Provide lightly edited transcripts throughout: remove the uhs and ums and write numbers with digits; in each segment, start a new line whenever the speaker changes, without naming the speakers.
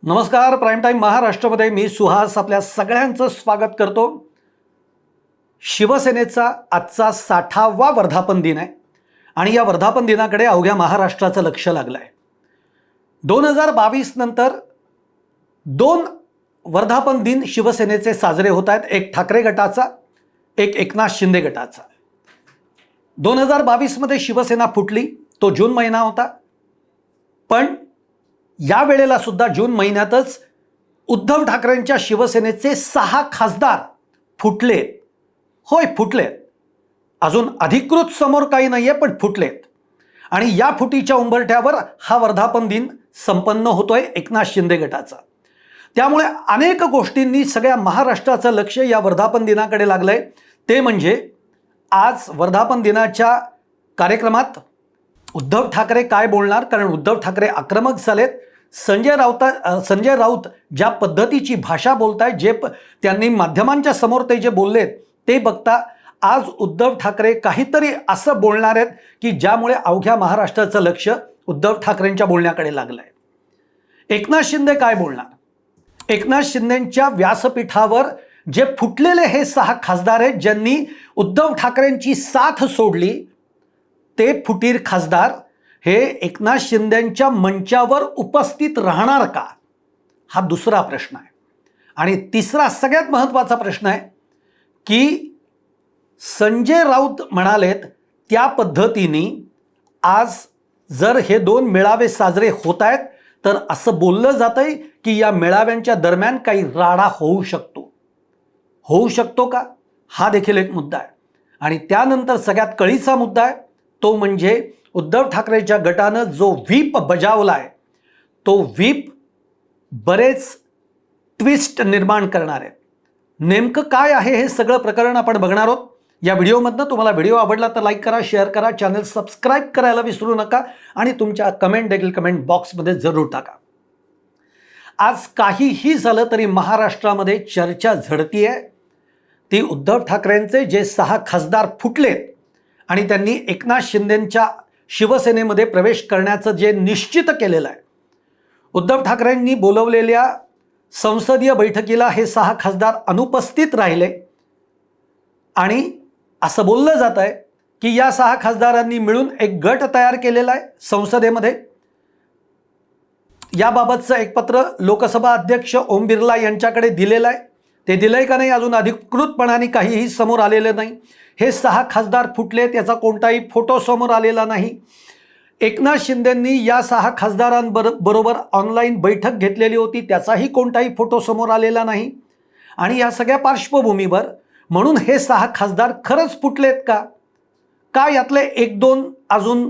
नमस्कार. Prime time महाराष्ट्रामध्ये मी सुहास आपल्या सगळ्यांचं स्वागत करतो. शिवसेनेचा आजचा 60वा वर्धापन दिन आहे आणि या वर्धापन दिनाकडे अवघ्या महाराष्ट्राचं लक्ष लागलं आहे. 2022 नंतर 2 वर्धापन दिन शिवसेनेचे साजरे होत आहेत. एक ठाकरे गटाचा, एक एकनाथ शिंदे गटाचा. 2022 मध्ये शिवसेना फुटली, तो जून महिना होता. पण या वेळेला सुद्धा जून महिन्यातच उद्धव ठाकरेंच्या शिवसेनेचे 6 खासदार फुटलेत. होय, फुटलेत. अजून अधिकृत समोर काही नाहीये, पण फुटलेत. आणि या फुटीच्या उंबरठ्यावर हा वर्धापन दिन संपन्न होतोय एकनाथ शिंदे गटाचा. त्यामुळे अनेक गोष्टींनी सगळ्या महाराष्ट्राचं लक्ष या वर्धापन दिनाकडे लागलंय. ते म्हणजे आज वर्धापन दिनाच्या कार्यक्रमात उद्धव ठाकरे काय बोलणार, कारण उद्धव ठाकरे आक्रमक झालेत. संजय राऊत ज्या पद्धतीची भाषा बोलतायत, त्यांनी माध्यमांच्या समोर ते जे बोललेत ते बघता आज उद्धव ठाकरे काहीतरी असं बोलणार आहेत की ज्यामुळे अवघ्या महाराष्ट्राचं लक्ष उद्धव ठाकरेंच्या बोलण्याकडे लागलंय. एकनाथ शिंदे काय बोलणार? एकनाथ शिंदेंच्या व्यासपीठावर जे फुटलेले हे 6 खासदार आहेत ज्यांनी उद्धव ठाकरेंची साथ सोडली, ते फुटीर खासदार हे एकनाथ शिंदेंच्या मंचावर उपस्थित राहणार का, हा दुसरा प्रश्न आहे. आणि तिसरा सगळ्यात महत्त्वाचा प्रश्न आहे की संजय राऊत म्हणालेत त्या पद्धतीने आज जर हे 2 मेळावे साजरे होत आहेत तर असं बोललं जातंय की या मेळाव्यांच्या दरम्यान काही राडा होऊ शकतो का, हा देखील एक मुद्दा आहे. आणि त्यानंतर सगळ्यात कळीचा मुद्दा आहे तो म्हणजे उद्धव ठाकरेच्या गटानं जो व्हीप बजावला आहे, तो व्हीप बरेच ट्विस्ट निर्माण करणार आहे. नेमकं काय आहे हे सगळं प्रकरण आपण बघणार आहोत या व्हिडिओमधनं. तुम्हाला व्हिडिओ आवडला तर लाईक करा, शेअर करा, चॅनल सबस्क्राईब करायला विसरू नका आणि तुमच्या कमेंट देखील कमेंट बॉक्समध्ये जरूर टाका. आज काहीही झालं तरी महाराष्ट्रामध्ये चर्चा झडती आहे ती उद्धव ठाकरेंचे जे 6 खासदार फुटलेत आणि त्यांनी एकनाथ शिंदेंच्या शिवसेनेमध्ये प्रवेश करण्याचं जे निश्चित केलेलं आहे. उद्धव ठाकरेंनी बोलवलेल्या संसदीय बैठकीला हे 6 खासदार अनुपस्थित राहिले आणि असं बोललं जात आहे की या 6 खासदारांनी मिळून एक गट तयार केलेला आहे संसदेमध्ये. याबाबतचं एक पत्र लोकसभा अध्यक्ष ओम बिर्ला यांच्याकडे दिलेलं आहे. ते दिलंय का नाही अजून अधिकृतपणाने काहीही समोर आलेलं नाही. हे 6 खासदार फुटले, त्याचा कोणताही फोटो समोर आलेला नाही. एकनाथ शिंदेंनी या 6 खासदारांबरोबर ऑनलाईन बैठक घेतलेली होती, त्याचाही कोणताही फोटो समोर आलेला नाही. आणि या सगळ्या पार्श्वभूमीवर म्हणून हे 6 खासदार खरंच फुटलेत का यातले 1-2 अजून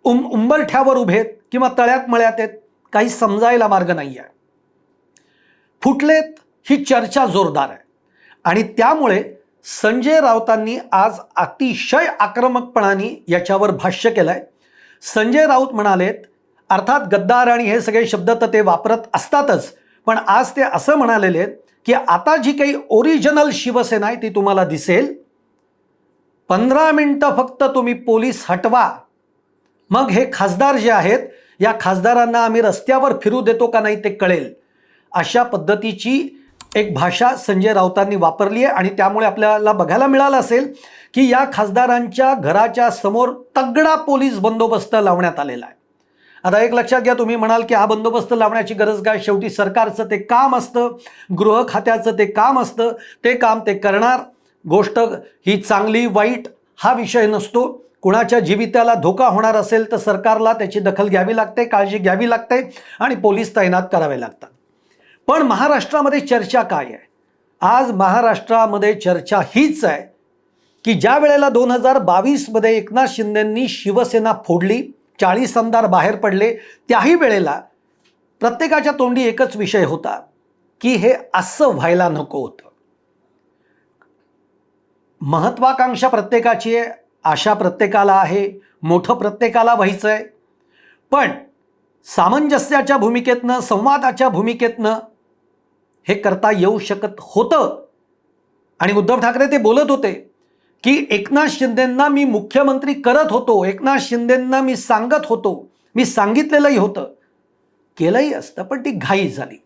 उंबरठ्यावर उभेत किंवा तळ्यात मळ्यात आहेत, काही समजायला मार्ग नाही आहे. फुटलेत ही चर्चा जोरदार आहे आणि त्यामुळे संजय राऊतांनी आज अतिशय आक्रमकपणाने याच्यावर भाष्य केलंय. संजय राऊत म्हणालेत, अर्थात गद्दार आणि हे सगळे शब्द तर ते वापरत असतातच, पण आज ते असं म्हणालेले की आता जी काही ओरिजिनल शिवसेना आहे ती तुम्हाला दिसेल. 15 मिनिटं फक्त तुम्ही पोलीस हटवा, मग हे खासदार जे आहेत या खासदारांना आम्ही रस्त्यावर फिरू देतो का नाही ते कळेल. अशा पद्धतीची एक भाषा संजय राऊतांनी वापरली आहे आणि त्यामुळे आपल्याला बघायला मिळालं असेल की या खासदारांच्या घराच्या समोर तगडा पोलीस बंदोबस्त लावण्यात आलेला आहे. आता एक लक्षात घ्या, तुम्ही म्हणाल की हा बंदोबस्त लावण्याची गरज काय, शेवटी सरकारचं ते काम असतं, गृह खात्याचं ते काम असतं, ते काम ते करणार. गोष्ट ही चांगली वाईट हा विषय नसतो. कुणाच्या जीविताला धोका होणार असेल तर सरकारला त्याची दखल घ्यावी लागते, काळजी घ्यावी लागते आणि पोलीस तैनात करावे लागतात. पण महाराष्ट्रामध्ये चर्चा काय आहे? आज महाराष्ट्रामध्ये चर्चा हीच आहे की ज्या वेळेला 2022 मध्ये एकनाथ शिंदेंनी शिवसेना फोडली, 40 आमदार बाहेर पडले, त्याही वेळेला प्रत्येकाच्या तोंडी एकच विषय होता की हे असं व्हायला नको होतं. महत्वाकांक्षा प्रत्येकाची आहे, आशा प्रत्येकाला आहे, मोठं प्रत्येकाला व्हायचं आहे. पण सामंजस्याच्या भूमिकेतनं, संवादाच्या भूमिकेतनं हे करता येऊ शकत होतं. आणि उद्धव ठाकरे ते बोलत होते की एकनाथ शिंदेंना मी मुख्यमंत्री करत होतो, एकनाथ शिंदेंना मी सांगत होतो, मी सांगितलेलंही होतं केलंही असतं, पण ती घाई झाली.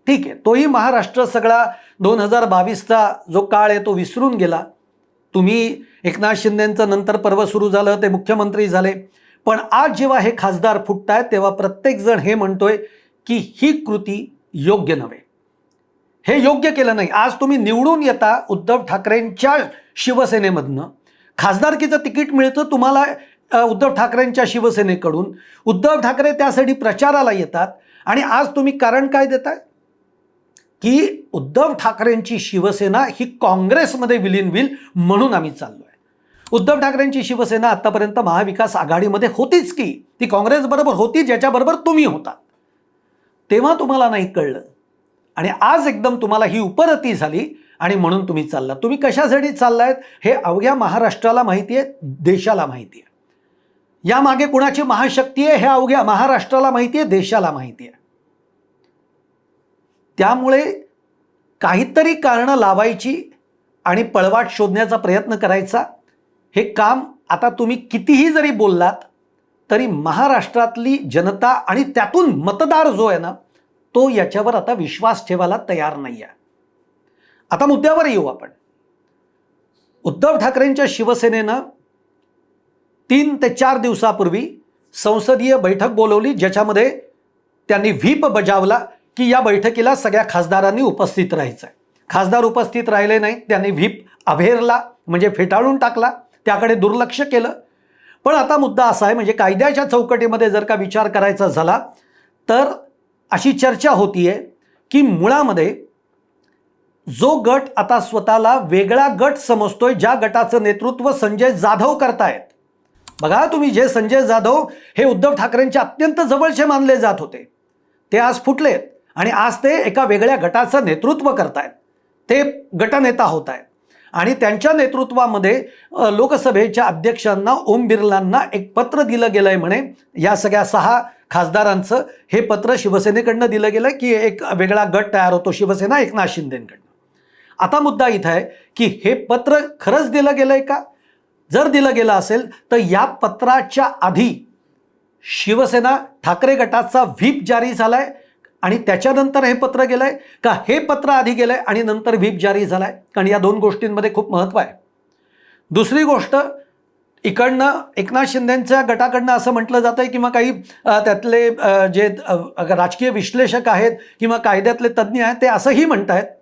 ठीक आहे, तोही महाराष्ट्र सगळा 2022चा जो काळ आहे तो विसरून गेला. तुम्ही एकनाथ शिंदेंचं नंतर पर्व सुरू झालं, ते मुख्यमंत्री झाले. पण आज जेव्हा हे खासदार फुटतायत तेव्हा प्रत्येकजण हे म्हणतोय की ही कृती योग्य नव्हे, हे योग्य केलं नाही. आज तुम्ही निवडून येता उद्धव ठाकरेंच्या शिवसेनेमधनं, खासदारकीचं तिकीट मिळतं तुम्हाला उद्धव ठाकरेंच्या शिवसेनेकडून, उद्धव ठाकरे त्यासाठी प्रचाराला येतात आणि आज तुम्ही कारण काय देताय की उद्धव ठाकरेंची शिवसेना ही काँग्रेसमध्ये विलीन होईल म्हणून आम्ही चाललोय. उद्धव ठाकरेंची शिवसेना आतापर्यंत महाविकास आघाडीमध्ये होतीच की, ती काँग्रेसबरोबर होती ज्याच्याबरोबर तुम्ही होता. तेव्हा तुम्हाला नाही कळलं आणि आज एकदम तुम्हाला ही उपरती झाली आणि म्हणून तुम्ही चाललात. तुम्ही कशासाठी चाललायत हे अवघ्या महाराष्ट्राला माहिती आहे, देशाला माहिती आहे. यामागे कुणाची महाशक्ती आहे हे अवघ्या महाराष्ट्राला माहिती आहे, देशाला माहिती आहे. त्यामुळे काहीतरी कारणं लावायची आणि पळवाट शोधण्याचा प्रयत्न करायचा, हे काम आता तुम्ही कितीही जरी बोललात तरी महाराष्ट्रातली जनता आणि त्यातून मतदार जो आहे ना तो याच्यावर आता विश्वास ठेवायला तयार नाही आहे. आता मुद्द्यावर येऊ आपण. उद्धव ठाकरेंच्या शिवसेनेनं 3 ते 4 दिवसापूर्वी संसदीय बैठक बोलवली, ज्याच्यामध्ये त्यांनी व्हीप बजावला की या बैठकीला सगळ्या खासदारांनी उपस्थित राहायचं आहे. खासदार उपस्थित राहिले नाहीत, त्यांनी व्हीप अभेरला म्हणजे फेटाळून टाकला, त्याकडे दुर्लक्ष केलं. पण आता मुद्दा असा आहे, म्हणजे कायद्याच्या चौकटीमध्ये जर का विचार करायचा झाला तर अशी चर्चा होतीये की मुळामध्ये जो गट आता स्वतःला वेगळा गट समजतोय, ज्या गटाचं नेतृत्व संजय जाधव करतायत. बघा तुम्ही, जे संजय जाधव हे उद्धव ठाकरेंचे अत्यंत जवळचे मानले जात होते, ते आज फुटलेत आणि आज ते एका वेगळ्या गटाचं नेतृत्व करतायत, ते गटनेता होत आहेत. आणि त्यांच्या नेतृत्वामध्ये लोकसभेच्या अध्यक्षांना ओम बिर्लांना एक पत्र दिलं गेलंय म्हणे. या सगळ्या 6 खासदारांचं हे पत्र शिवसेनेकडनं दिलं गेलं की एक वेगळा गट तयार होतो शिवसेना एकनाथ शिंदेंकडनं. आता मुद्दा इथं आहे की हे पत्र खरंच दिलं गेलंय का? जर दिलं गेलं असेल तर या पत्राच्या आधी शिवसेना ठाकरे गटाचा व्हीप जारी झालाय आणि त्याच्यानंतर हे पत्र गेलंय का, हे पत्र आधी गेलंय आणि नंतर व्हीप जारी झालाय? कारण या 2 गोष्टींमध्ये खूप महत्त्व आहे. दुसरी गोष्ट, इकडनं एकनाथ शिंदेंच्या गटाकडनं असं म्हटलं जातं आहे किंवा काही त्यातले जे राजकीय विश्लेषक आहेत किंवा कायद्यातले तज्ज्ञ आहेत ते असंही म्हणत आहेत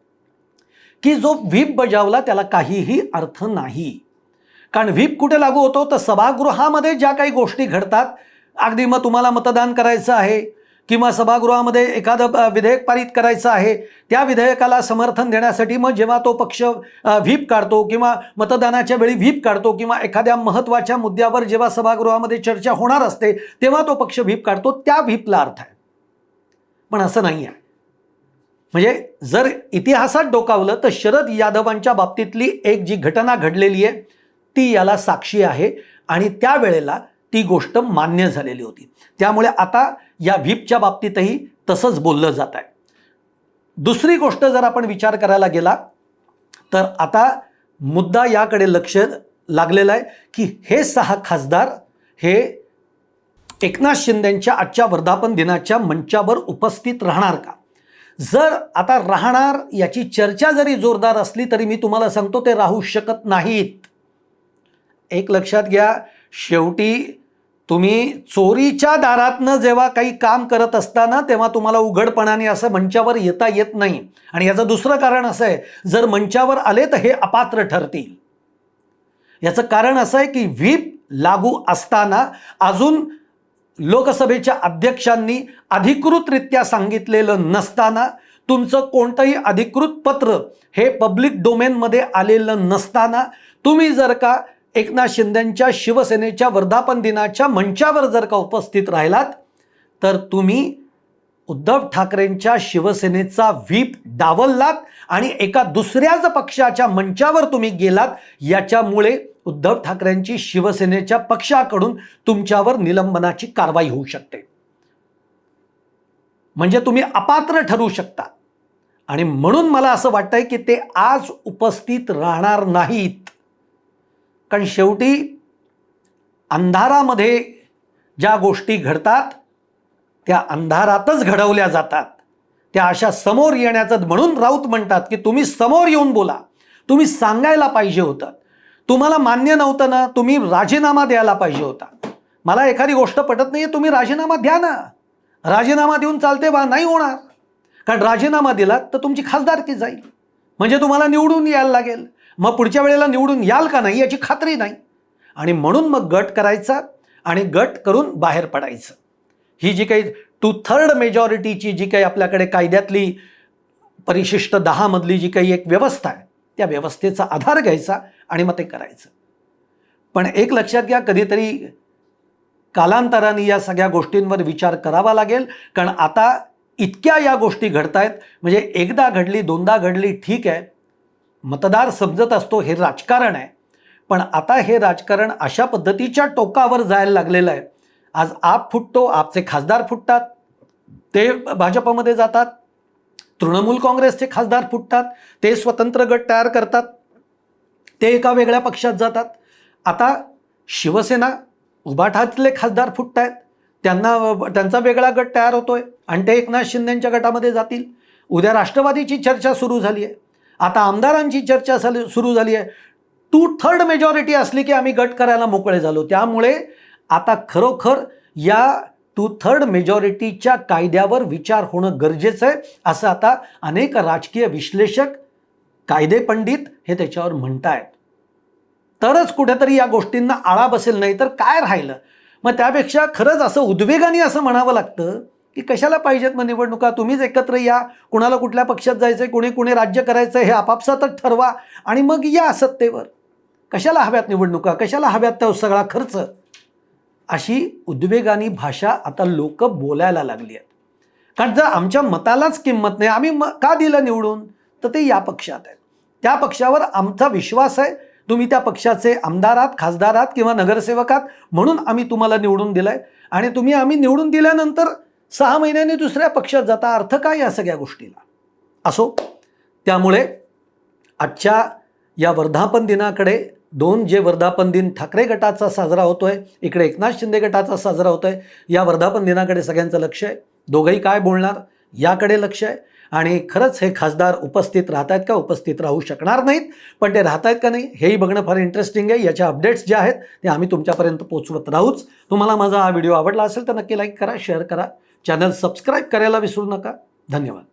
की जो व्हीप बजावला त्याला काहीही अर्थ नाही. कारण व्हीप कुठे लागू होतो तर सभागृहामध्ये ज्या काही गोष्टी घडतात, अगदी मग तुम्हाला मतदान करायचं आहे किंवा सभागृहामध्ये एखादं विधेयक पारित करायचं आहे, त्या विधेयकाला समर्थन देण्यासाठी मग जेव्हा तो पक्ष व्हीप काढतो किंवा मतदानाच्या वेळी व्हीप काढतो किंवा एखाद्या महत्त्वाच्या मुद्द्यावर जेव्हा सभागृहामध्ये चर्चा होणार असते तेव्हा तो पक्ष व्हीप काढतो, त्या व्हीपला अर्थ आहे. पण असं नाही आहे. म्हणजे जर इतिहासात डोकावलं तर शरद यादवांच्या बाबतीतली एक जी घटना घडलेली आहे ती याला साक्षी आहे आणि त्यावेळेला ती गोष्ट मान्य झालेली होती. त्यामुळे आता या व्हीपच्या बाबतीतही तसंच बोललं जात आहे. दुसरी गोष्ट जर आपण विचार करायला गेला तर आता मुद्दा याकडे लक्ष लागलेलं आहे की हे 6 खासदार हे एकनाथ शिंदेंच्या आजच्या वर्धापन दिनाच्या मंचावर उपस्थित राहणार का? जर आता राहणार याची चर्चा जरी जोरदार असली तरी मी तुम्हाला सांगतो ते राहू शकत नाहीत. एक लक्षात घ्या, शेवटी तुम्ही चोरीच्या दारातनं जेव्हा काही काम करत असताना तेव्हा तुम्हाला उघडपणाने असं मंचावर येता येत नाही. आणि याचं दुसरं कारण असं आहे, जर मंचावर आले तर हे अपात्र ठरतील. याचं कारण असं आहे की व्हीप लागू असताना अजून लोकसभेच्या अध्यक्षांनी अधिकृतरित्या सांगितलेलं नसताना, तुमचं कोणतंही अधिकृत पत्र हे पब्लिक डोमेनमध्ये आलेलं नसताना तुम्ही जर का एकनाथ शिंदेंच्या शिवसेनेच्या वर्धापन दिनाच्या मंचावर जर का उपस्थित राहिलात तर तुम्ही उद्धव ठाकरेंच्या शिवसेनेचा व्हीप डावललात आणि एका दुसऱ्याच पक्षाच्या मंचावर तुम्ही गेलात. याच्यामुळे उद्धव ठाकरेंची शिवसेनेच्या पक्षाकडून तुमच्यावर निलंबनाची कारवाई होऊ शकते. म्हणजे तुम्ही अपात्र ठरू शकता. आणि म्हणून मला असं वाटतंय की ते आज उपस्थित राहणार नाहीत. कारण शेवटी अंधारामध्ये ज्या गोष्टी घडतात त्या अंधारातच घडवल्या जातात. त्या अशा समोर येण्याचं म्हणून राऊत म्हणतात की तुम्ही समोर येऊन बोला, तुम्ही सांगायला पाहिजे होतं. तुम्हाला मान्य नव्हतं ना, तुम्ही राजीनामा द्यायला पाहिजे होता. मला एखादी गोष्ट पटत नाहीये, तुम्ही राजीनामा द्या ना. राजीनामा देऊन चालते बा, नाही होणार. कारण राजीनामा दिलात तर तुमची खासदारकी जाईल, म्हणजे तुम्हाला निवडून यायला लागेल. मग पुढच्या वेळेला निवडून याल का नाही याची खात्री नाही. आणि म्हणून मग गट करायचा आणि गट करून बाहेर पडायचं. ही जी काही 2/3 मेजॉरिटीची जी काही आपल्याकडे कायद्यातली परिशिष्ट 10 मधली जी काही एक व्यवस्था आहे, त्या व्यवस्थेचा आधार घ्यायचा आणि मग ते करायचं. पण एक लक्षात घ्या, कधीतरी कालांतराने या सगळ्या गोष्टींवर विचार करावा लागेल. कारण आता इतक्या या गोष्टी घडतायत, म्हणजे एकदा घडली दोनदा घडली ठीक आहे, मतदार समजत असतो हे राजकारण आहे. पण आता हे राजकारण अशा पद्धतीच्या टोकावर जायला लागलेलं आहे. आज आप फुटतो, आपचे खासदार फुटतात, ते भाजपमध्ये जातात. तृणमूल काँग्रेसचे खासदार फुटतात, ते स्वतंत्र गट तयार करतात, ते एका वेगळ्या पक्षात जातात. आता शिवसेना उभाठातले खासदार फुटत आहेत, त्यांचा वेगळा गट तयार होतोय आणि ते एकनाथ शिंदेच्या गटामध्ये जातील. उद्या राष्ट्रवादीची चर्चा सुरू झाली आहे. आता आमदारांची चर्चा सुरू झाली आहे. 2/3 मेजॉरिटी असली की आम्ही गट करायला मोकळे झालो. त्यामुळे आता खरोखर या 2/3 मेजॉरिटीच्या कायद्यावर विचार होणं गरजेचं आहे, असं आता अनेक राजकीय विश्लेषक, कायदे पंडित हे त्याच्यावर म्हणतायत. तरच कुठेतरी या गोष्टींना आळा बसेल, नाही तर काय राहिलं. मग त्यापेक्षा खरंच असं उद्वेगाने असं म्हणावं लागतं की कशाला पाहिजेत मग निवडणुका, तुम्हीच एकत्र या, कुणाला कुठल्या पक्षात जायचंय, कुणी राज्य करायचं हे आपापसातच ठरवा आणि मग या सत्तेवर. कशाला हव्यात निवडणुका, कशाला हव्यात तो सगळा खर्च. अशी उद्वेगानी भाषा आता लोक बोलायला लागली आहेत. कारण जर आमच्या मतालाच किंमत नाही, आम्ही का दिलं निवडून, तर ते या पक्षात आहेत, त्या पक्षावर आमचा विश्वास आहे, तुम्ही त्या पक्षाचे आमदार आहात, खासदार आहात किंवा नगरसेवक आहात, म्हणून आम्ही तुम्हाला निवडून दिलंय. आणि तुम्ही आम्ही निवडून दिल्यानंतर 6 महिन्यांनी दुसऱ्या पक्षात जाता, अर्थ काय या सगळ्या गोष्टीला. असो, त्यामुळे आजच्या या वर्धापन दिनाकडे, 2 जे वर्धापन दिन ठाकरे गटाचा साजरा होतोय, इकडे एकनाथ शिंदे गटाचा साजरा होतोय, या वर्धापन दिनाकडे सगळ्यांचं लक्ष आहे. दोघंही काय बोलणार याकडे लक्ष आहे. आणि खरंच हे खासदार उपस्थित राहत आहेत का, उपस्थित राहू शकणार नाहीत, पण ते राहत आहेत का नाही हेही बघणं फार इंटरेस्टिंग आहे. याच्या अपडेट्स जे आहेत ते आम्ही तुमच्यापर्यंत पोहोचवत राहूच. तुम्हाला माझा हा व्हिडिओ आवडला असेल तर नक्की लाईक करा, शेअर करा, चॅनल सबस्क्राईब करायला विसरू नका. धन्यवाद.